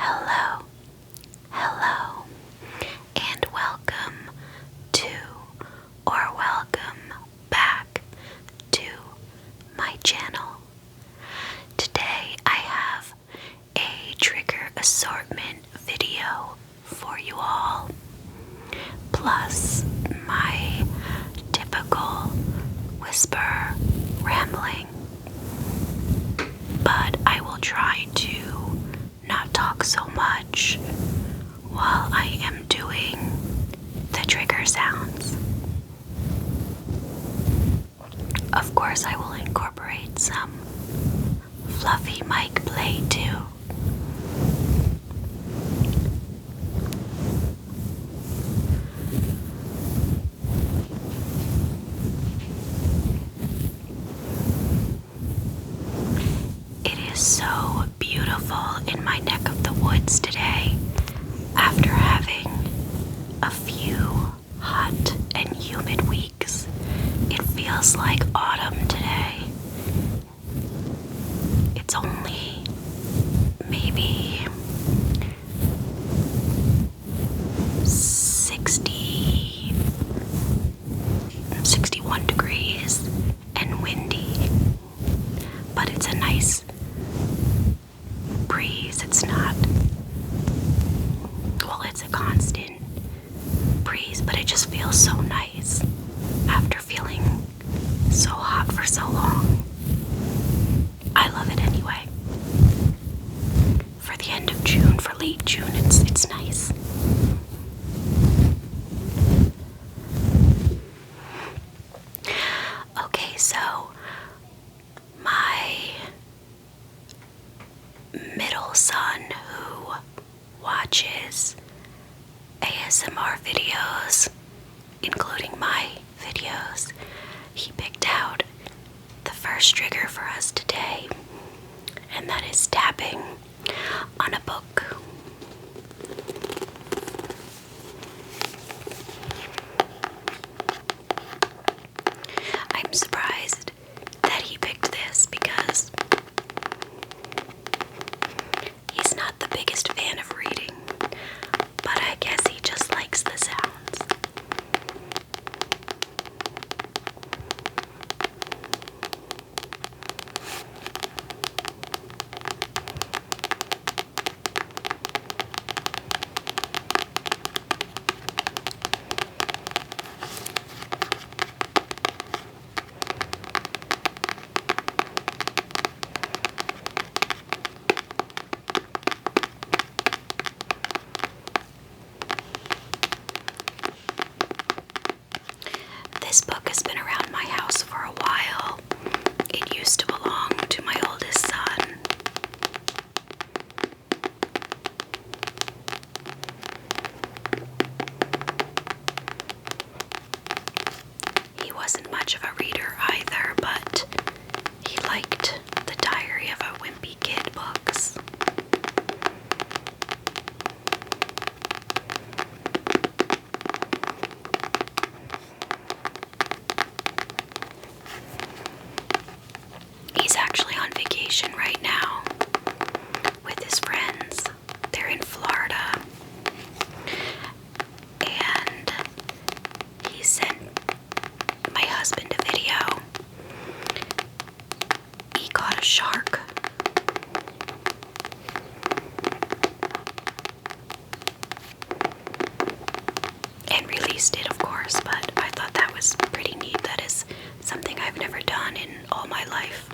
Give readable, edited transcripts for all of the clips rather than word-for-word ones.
Hello, hello, and welcome to, or welcome back to my channel. Today I have a trigger assortment video for you all, plus my typical whisper rambling, but I will try to not talk so much while I am doing the trigger sounds. Of course, I will incorporate some fluffy mic play too. It is so beautiful in my neck of the woods today after having a few hot and humid weeks. It feels like autumn today. It's only maybe 61 degrees and windy, but it's a nice breeze. It's not, well, it's a constant breeze, but it just feels so nice after feeling so hot for so long. I love it anyway. For the end of June, for late June, it's nice. Okay, so my middle son, who watches ASMR videos, including my videos, he picked out the first trigger for us today, and that is tapping on a book. I'm surprised that he picked this because he's not the biggest fan of reading, but I guess he just likes the sounds. This book has been around my house for a while. It used to belong to my oldest son. He wasn't much of a reader either, but he liked the Diary of a Wimpy Kid books. He's actually on vacation right now with his friends. They're in Florida. And he sent my husband a video. He caught a shark. And released it, of course, but I thought that was pretty neat. That is something I've never done in all my life.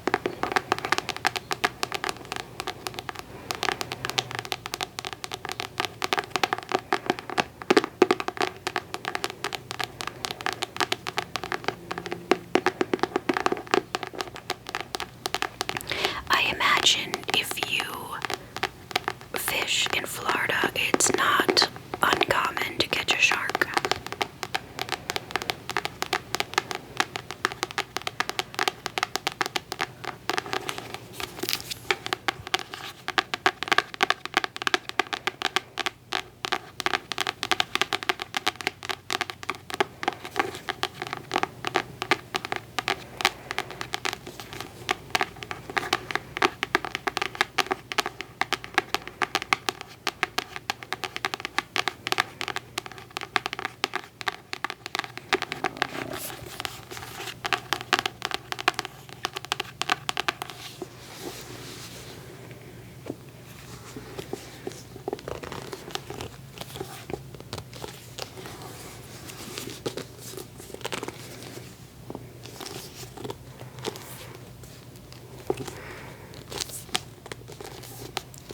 I imagine if you fish in Florida, it's not uncommon to catch a shark.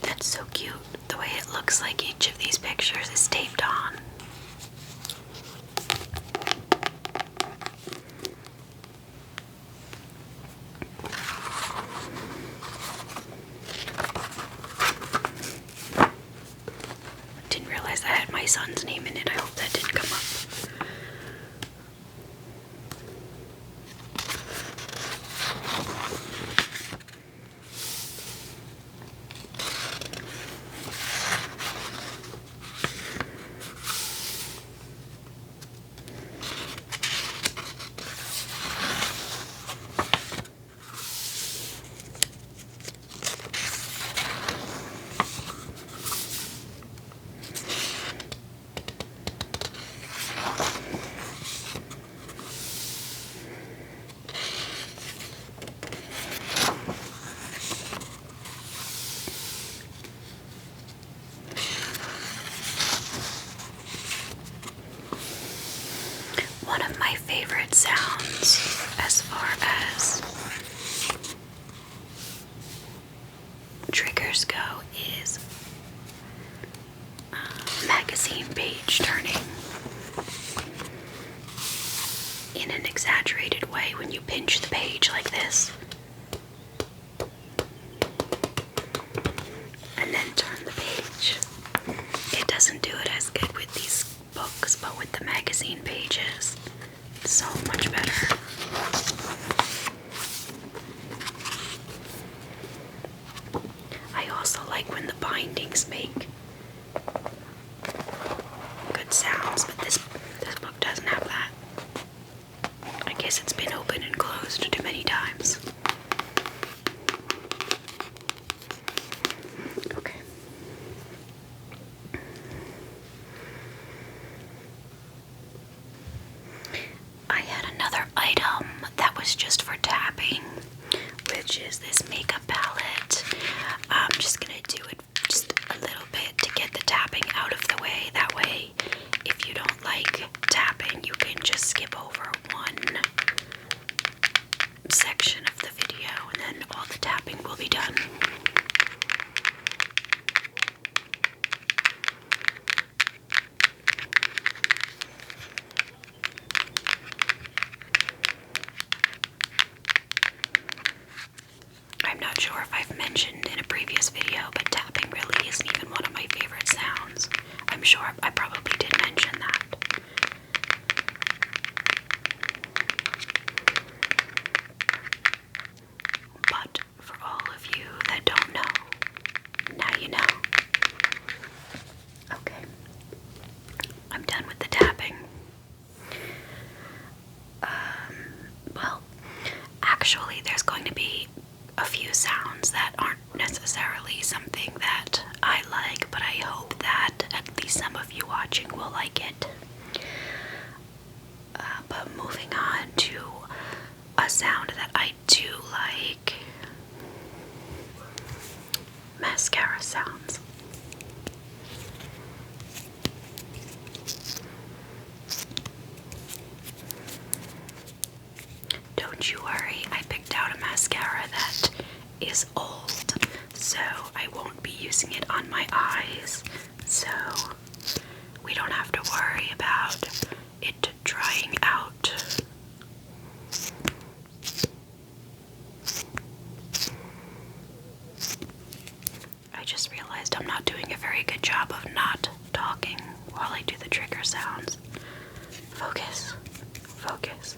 That's so cute, the way it looks like each of these pictures is taped on. Didn't realize that had my son's name in it. I hope that didn't come up. One of my favorite sounds as far as triggers go is magazine page turning in an exaggerated way when you pinch the page like this and then turn the page. It doesn't do it as good with these books, but with the magazine pages, it's so much better. I also like when the bindings make good sounds, but this book doesn't have that. I guess it's been open and closed too many times. Okay. I had another item that was just for tapping, which is this makeup palette. I'm just gonna do it just a little bit to get the tapping out of the way. That way, if you don't like tapping, you can just skip over one section of the video and then all the tapping will be done. I'm not sure if I've mentioned in a previous video, but tapping really isn't even one of my favorite sounds. I'm sure I probably did mention that. But for all of you that don't know, now you know. Okay, I'm done with the tapping. Well, actually, there's going to be a few sounds that aren't necessarily something that I like, but I hope that at least some of you watching will like it. But moving on to a sound that I do like, mascara sounds. Don't you worry, I picked out a mascara that is old, so I won't be using it on my eyes, so we don't have to worry about it drying out. I just realized I'm not doing a very good job of not talking while I do the trigger sounds. Focus, focus.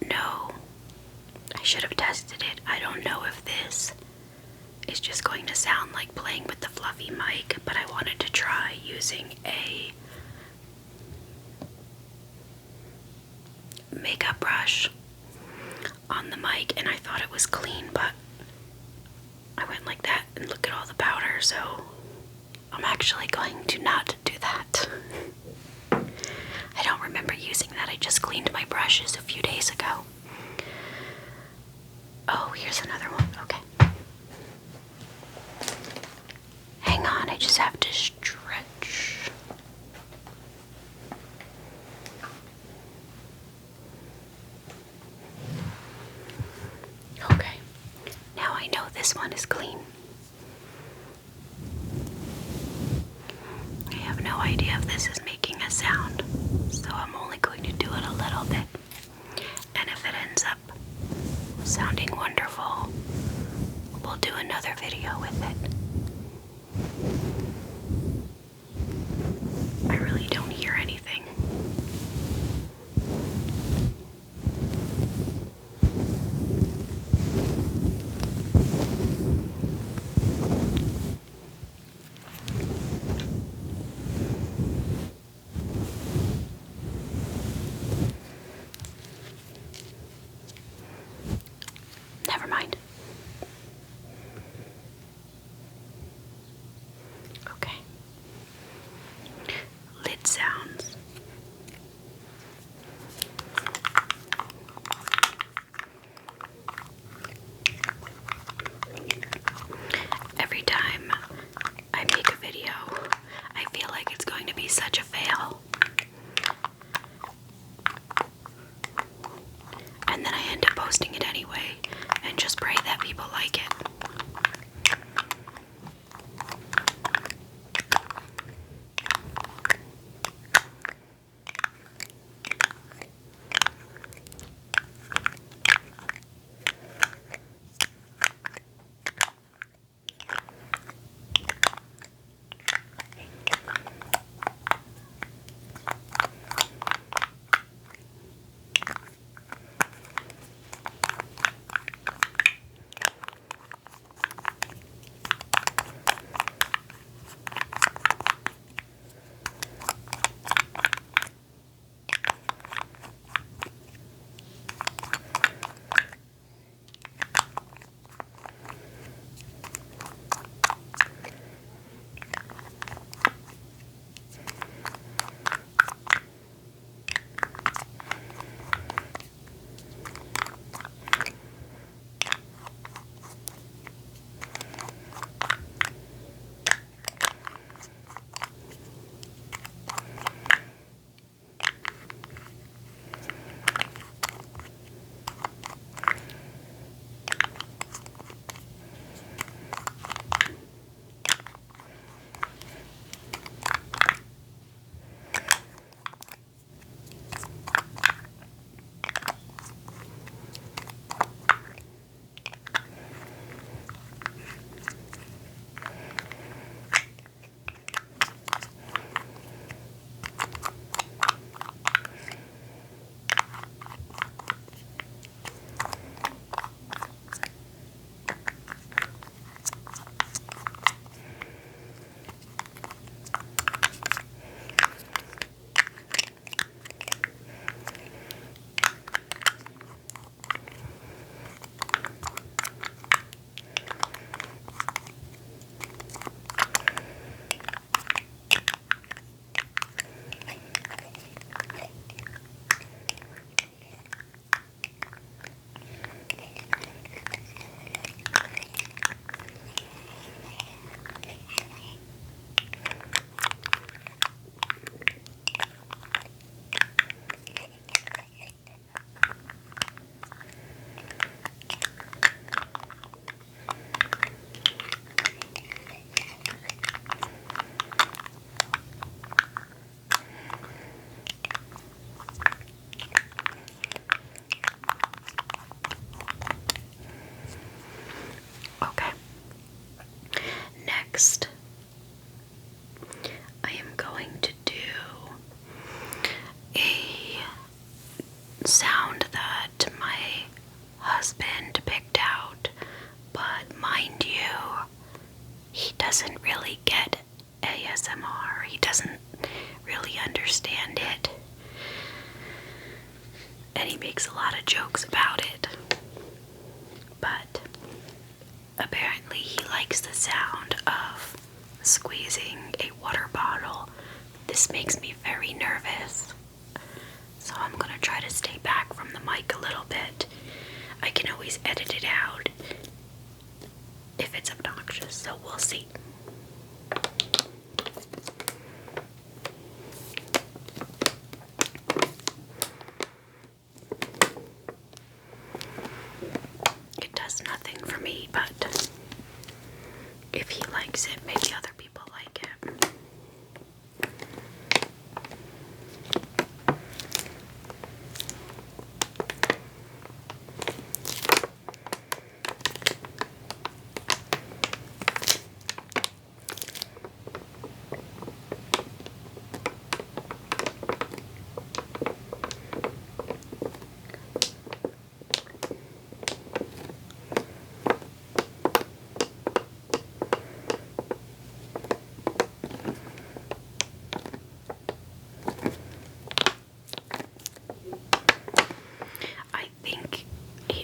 know. I should have tested it. I don't know if this is just going to sound like playing with the fluffy mic, but I wanted to try using a makeup brush on the mic, and I thought it was clean, but I went like that and look at all the powder, so I'm actually going to not do that. I don't remember using that. I just cleaned my brushes a few days ago. Oh, here's another one. Okay. Hang on, I just have to stretch. Okay. Now I know this one is clean. I have no idea if this is making a sound, so I'm only going to do it a little bit. And if it ends up sounding wonderful, we'll do another video with it. I really don't hear anything. Never mind. Okay. Lid sounds. Every time I make a video, I feel like it's going to be such a fail. And then I end up posting it anyway and just pray that people like it. Next, I am going to do a sound that my ASMR. He doesn't really understand it. And he makes a lot of jokes about it. But apparently he likes the sound of squeezing a water bottle. This makes me very nervous. So I'm gonna try to stay back from the mic a little bit. I can always edit it out if it's obnoxious, so we'll see. It does nothing for me, but if he likes it, maybe other people like it.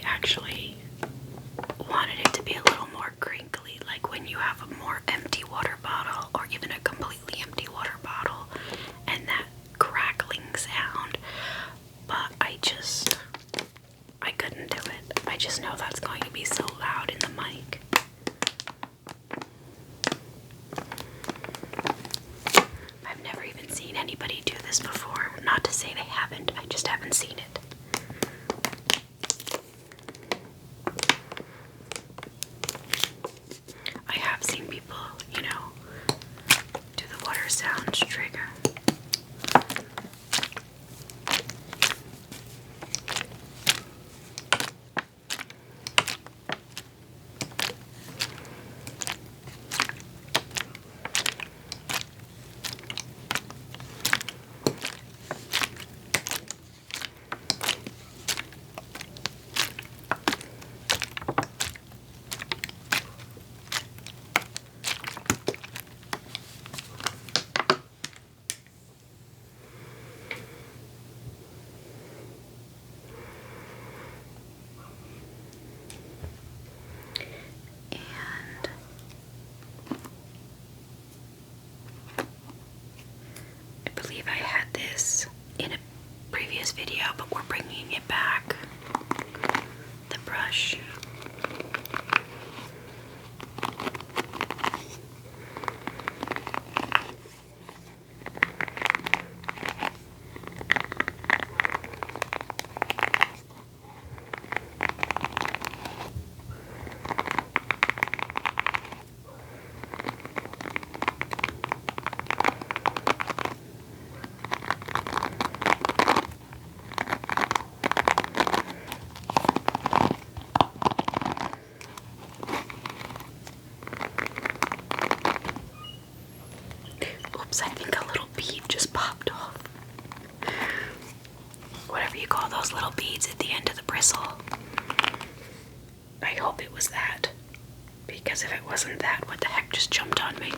Actually wanted it to be a little more crinkly, like when you have a more empty water bottle or even a completely empty water bottle and that crackling sound, but I couldn't do it. I just know that's going to be so loud in the mic. I've never even seen anybody do this before. Not to say they haven't, I just haven't seen it. Seen people, do the water sounds trigger. I had this in a previous video, but we're bringing it back. The brush. I think a little bead just popped off. Whatever you call those little beads at the end of the bristle. I hope it was that. Because if it wasn't that, what the heck just jumped on me?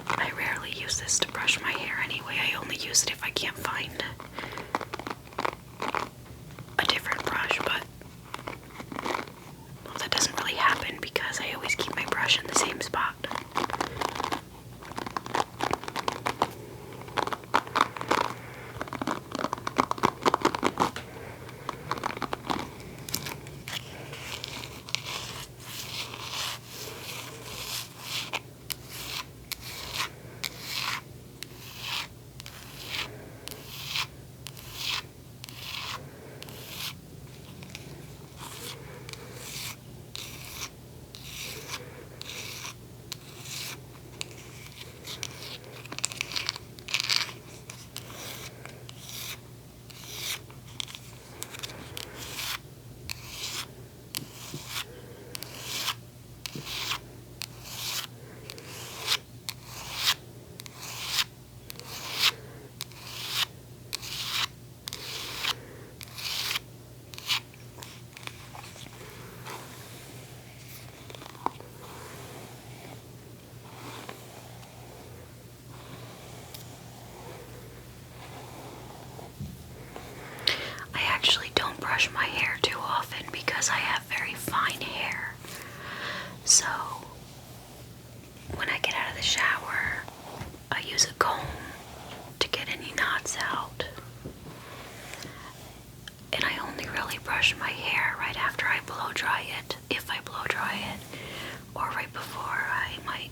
I rarely use this to brush my hair anyway. I only use it if I can't find a different brush, but well, that doesn't really happen because I always keep my brush in the same spot. knots out. And I only really brush my hair right after I blow dry it, if I blow dry it, or right before I might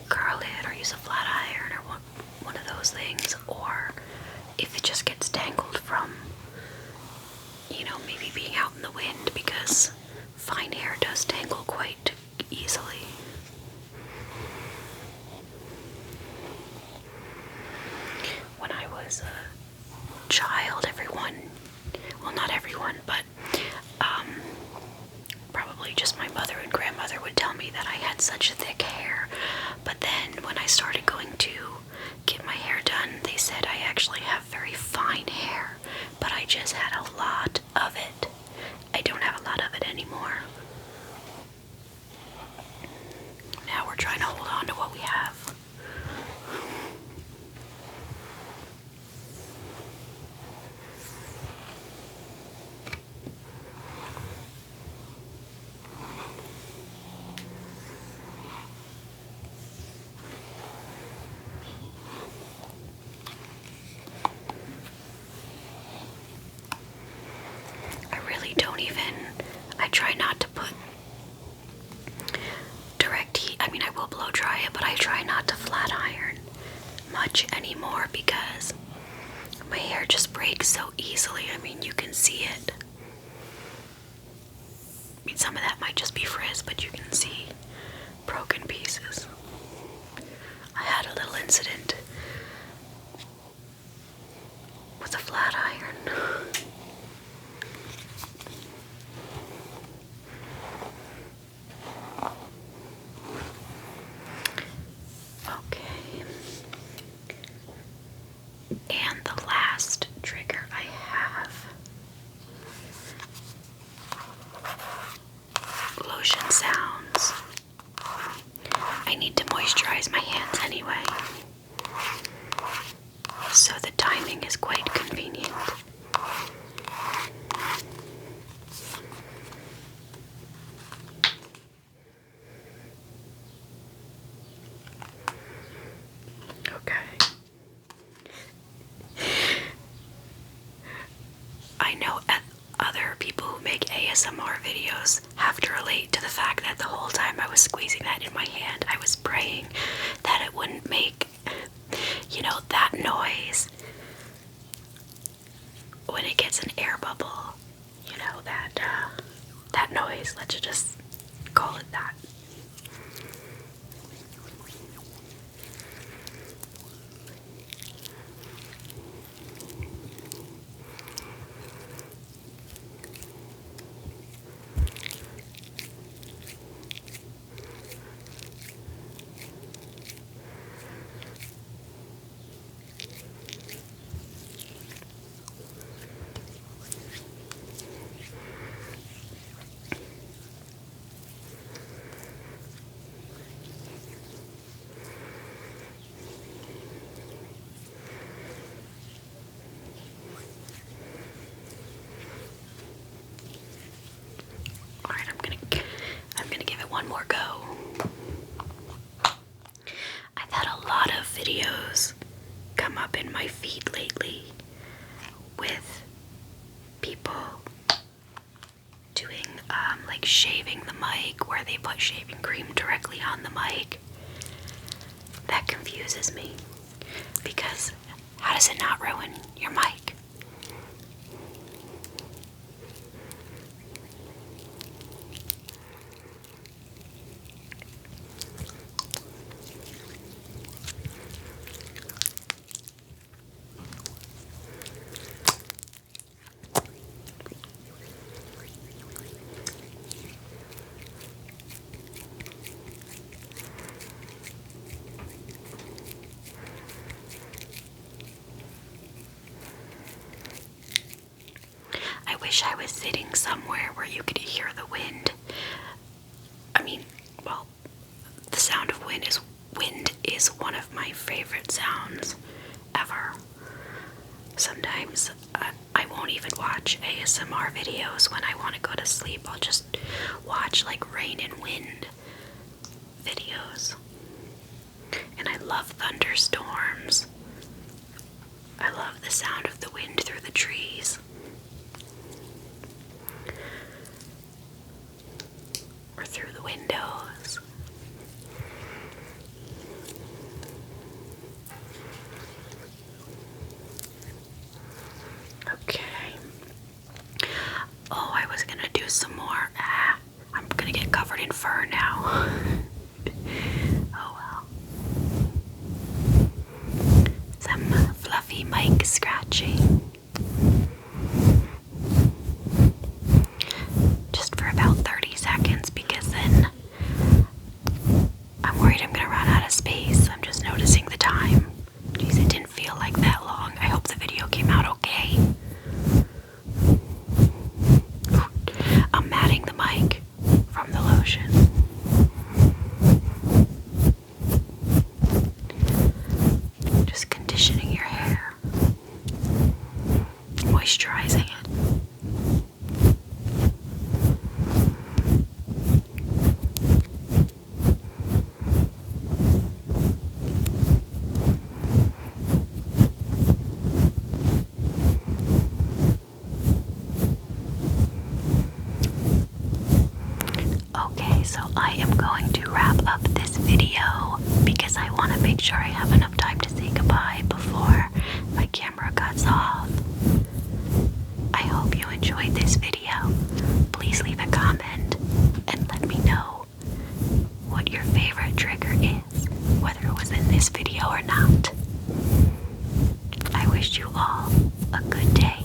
curl it or use a flat iron or one of those things, or if it just gets tangled from, you know, maybe being out in the wind, because fine hair does tangle quite easily. When I was a child, well, not everyone, but probably just my mother and grandmother would tell me that I had such thick hair. But then when I started going to get my hair done, they said I actually have very fine hair, but I just had a lot of it. I don't have a lot of it anymore. Now we're trying to hold on to what we have. I try not to put direct heat. I mean, I will blow dry it, but I try not to flat iron much anymore because my hair just breaks so easily. I mean, you can see it. I mean, some of that might just be frizz, but you can see broken pieces. I had a little incident with a flat iron. Okay. And the last trigger I have, lotion sounds. I need to moisturize my hands anyway, so the timing is quite convenient. Okay. I know other people who make ASMR videos have to relate to the fact that the whole time I was squeezing that in my hand, I was praying that it wouldn't make, you know, that noise when it gets an air bubble. You know, that noise, let's just call it that. One more go. I've had a lot of videos come up in my feed lately with people doing like shaving the mic, where they put shaving cream directly on the mic. That confuses me, because how does it not ruin your mic? I wish I was sitting somewhere where you could hear the wind. I mean, well, the sound of wind is one of my favorite sounds ever. Sometimes I won't even watch ASMR videos when I want to go to sleep. I'll just watch like rain and wind videos. And I love thunderstorms. the sound of the wind through the trees. Or through the windows. Okay. Oh, I was gonna do some more. I'm gonna get covered in fur now. Oh well. Some fluffy mic scratching. Just for about 30 seconds because then I'm worried I'm gonna run out of space. I'm just noticing the time. Jeez, it didn't feel like that long. I hope the video came out okay. I'm matting the mic from the lotion. Just conditioning your hair. Moisturizing it. Okay, so I am going to wrap up this video because I want to make sure I have enough time to say goodbye before my camera cuts off. I hope you enjoyed this video. Please leave a comment and let me know what your favorite trigger is, whether it was in this video or not. I wish you all a good day.